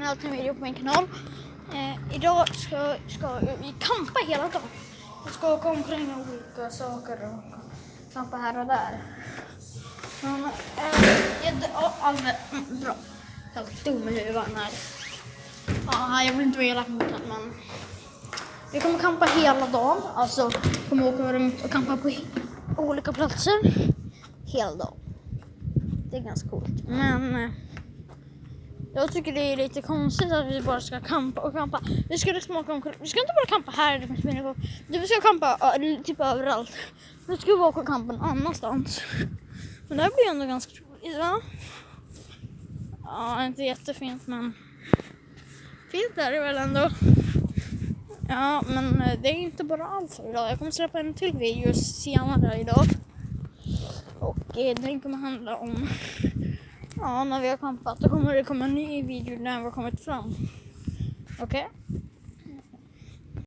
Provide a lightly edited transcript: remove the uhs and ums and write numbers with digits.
välkomna till en video på min kanal. Idag ska vi campa hela dagen. Vi ska åka omkring olika saker och campa här och där. Men, bra. Helt dum i huvudet här. Ja, jag vill inte vara elak mot den, men vi kommer campa hela dagen. Alltså, kommer åka runt och campa på olika platser hela dagen. Det är ganska coolt, men jag tycker det är lite konstigt att vi bara ska campa och campa. Vi ska inte bara campa här, vi ska campa typ överallt. Nu ska vi åka och campa någon annanstans. Men det här blir ändå ganska roligt, va? Ja, inte jättefint, men fint är det väl ändå. Ja, men det är inte bara allt för idag. Jag kommer släppa en till video senare idag. Och den kommer handla om när vi har campat. Då kommer det komma en ny video när vi har kommit fram. Okej?